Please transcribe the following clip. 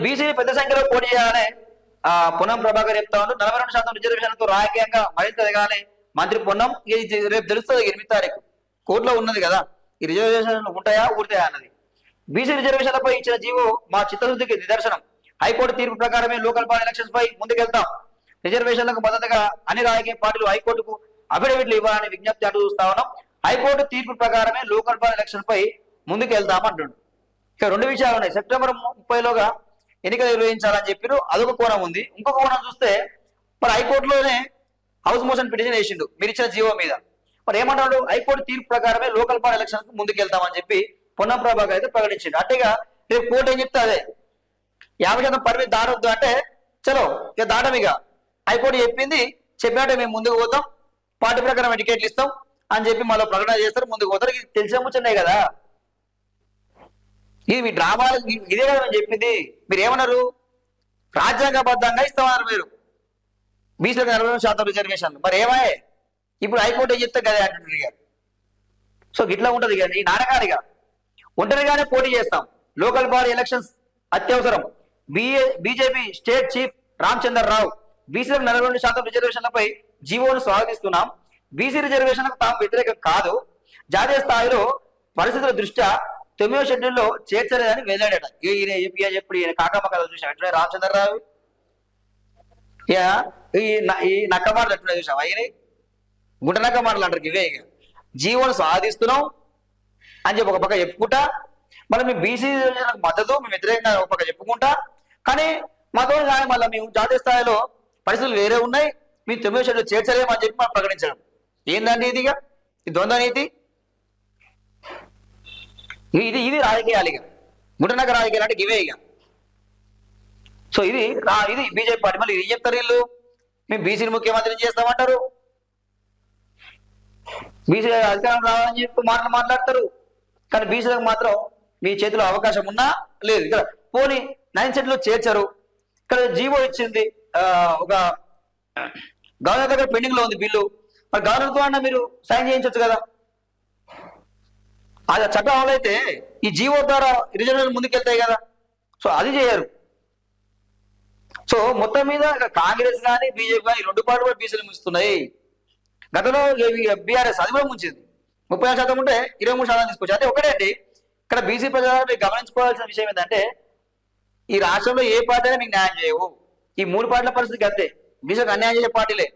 BC పెద్ద సంఖ్యలో పోటీ చేయాలని పొన్నం ప్రభాకర్ చెప్తా ఉంటూ 42% రిజర్వేషన్లతో రాజకీయంగా మరింత ఎదగాలని మంత్రి పొన్నం ఇది రేపు తెలుస్తుంది 8 తారీఖు కోర్టులో ఉన్నది కదా ఈ రిజర్వేషన్లు ఉంటాయా ఊడతాయా అన్నది. బీసీ రిజర్వేషన్లపై ఇచ్చిన జీవో మా చిత్తశుద్ధికి నిదర్శనం. హైకోర్టు తీర్పు ప్రకారమే లోకల్ బాడీ ఎలక్షన్స్ పై ముందుకెళ్తాం. రిజర్వేషన్లకు మద్దతుగా అన్ని రాజకీయ పార్టీలు హైకోర్టుకు అఫిడవిట్లు ఇవ్వాలని విజ్ఞప్తి అంటూ చూస్తా ఉన్నాం. హైకోర్టు తీర్పు ప్రకారమే లోకల్ బాడీ ఎలక్షన్ పై ముందుకెళ్తామంటుండు. ఇక 2 విషయాలు ఉన్నాయి. సెప్టెంబర్ 30లోగా ఎన్నికలు నిర్వహించాలని చెప్పారు, అదొక కోణం ఉంది. ఇంకొక కోణం చూస్తే మరి హైకోర్టులోనే హౌస్ మోషన్ పిటిషన్ వేసిండు మీరు ఇచ్చిన జీవో మీద. మరి ఏమంటాడు, హైకోర్టు తీర్పు ప్రకారమే లోకల్ బాడీ ఎలక్షన్ కు ముందుకెళ్తామని చెప్పి పొన్నం ప్రభాకర్ అయితే ప్రకటించిండు. అట్టేగా రేపు కోర్టు ఏం చెప్తే అదే 50% పరిమితి దాడొద్దు అంటే చలో ఇక దాటమిగా హైకోర్టు చెప్పింది చెప్పినట్టే మేము ముందుకు పోతాం, పార్టీ ప్రకారం టికెట్లు ఇస్తాం అని చెప్పి మళ్ళీ ప్రకటన చేస్తారు, ముందుకు పోతారు. ఇది తెలిసే ముచ్చన్నాయి కదా, ఇది మీ డ్రామాలు ఇదే కదా మేము చెప్పింది. మీరు ఏమన్నారు, రాజ్యాంగబద్ధంగా ఇస్తామన్నారు మీరు బీసీలకు 40% రిజర్వేషన్లు. మరి ఏమాయే ఇప్పుడు హైకోర్టు ఏం చెప్తే కదా అంటున్నారు ఇక. సో ఇట్లా ఉంటది కానీ ఈ నాటకానిగా ఒంటరిగానే పోటీ చేస్తాం, లోకల్ బాడీ ఎలక్షన్స్ అత్యవసరం. బీజేపీ స్టేట్ చీఫ్ రామచంద్రరావు బీసీలకు 42% రిజర్వేషన్లపై జీవోను స్వాగతిస్తున్నాం. బీసీ రిజర్వేషన్లకు తాము వ్యతిరేకం కాదు, జాతీయ స్థాయిలో పరిస్థితుల దృష్ట్యా 9వ షెడ్యూల్లో చేర్చలేదని వెళ్లాడట. ఈయన ఎప్పుడు ఈయన కాకమ్మ కథ చూసాం ఎట్లా రామచంద్రరావు ఈ నక్క మాటలు ఎట్లా చూసాం, ఆయన గుంట నక్క మాటలు అంటారు. ఇవే ఇక జీవోను సాధిస్తున్నాం అని చెప్పి ఒక పక్క చెప్పుకుంటా, మళ్ళీ మేము బీసీ మద్దతు మేము వ్యతిరేకంగా ఒక పక్క చెప్పుకుంటా, కానీ మాతో కానీ మళ్ళీ మేము జాతీయ స్థాయిలో పరిస్థితులు వేరే ఉన్నాయి, మేము 9వ షెడ్యూల్ చేర్చలేమని చెప్పి మనం ప్రకటించడం ఏందండి ఇదిగా ఈ ద్వంద్వ నీతి. ఇది రాజకీయాలు ఇక గుంటనగర రాజకీయాలు అంటే ఇవే ఇక. సో ఇది బీజేపీ పార్టీ. మళ్ళీ ఏం చెప్తారు వీళ్ళు, మేము బీసీని ముఖ్యమంత్రిని చేస్తామంటారు, బీసీ అధికారం రావాలని చెప్పి మాట్లాడతారు, కానీ బీసీలకు మాత్రం మీ చేతిలో అవకాశం ఉన్నా లేదు. ఇక్కడ పోనీ 9 షెడ్యూల్ చేర్చారు, ఇక్కడ జీవో ఇచ్చింది, ఒక గవర్నర్ దగ్గర పెండింగ్ లో ఉంది బిల్లు, మరి గవర్నర్తో అన్న మీరు సైన్ చేయించవచ్చు కదా. అది చట్టం అమలు అయితే ఈ జీవో ద్వారా రిజర్వేషన్ ముందుకెళ్తాయి కదా. సో అది చేయరు. సో మొత్తం మీద కాంగ్రెస్ కానీ బీజేపీ కానీ 2 పార్టీలు కూడా బీసీలు ముంచుతున్నాయి. గతంలో బీఆర్ఎస్ అది కూడా ముంచింది, 36% ఉంటే 23% తీసుకొచ్చి. అంటే ఒకటే అండి, ఇక్కడ బీసీ ప్రజలు గమనించుకోవాల్సిన విషయం ఏంటంటే ఈ రాష్ట్రంలో ఏ పార్టీ అయినా మీకు న్యాయం చేయవు. ఈ 3 పార్టీల పరిస్థితికి అంతే, బీసీలకు అన్యాయం చేసే పార్టీలే.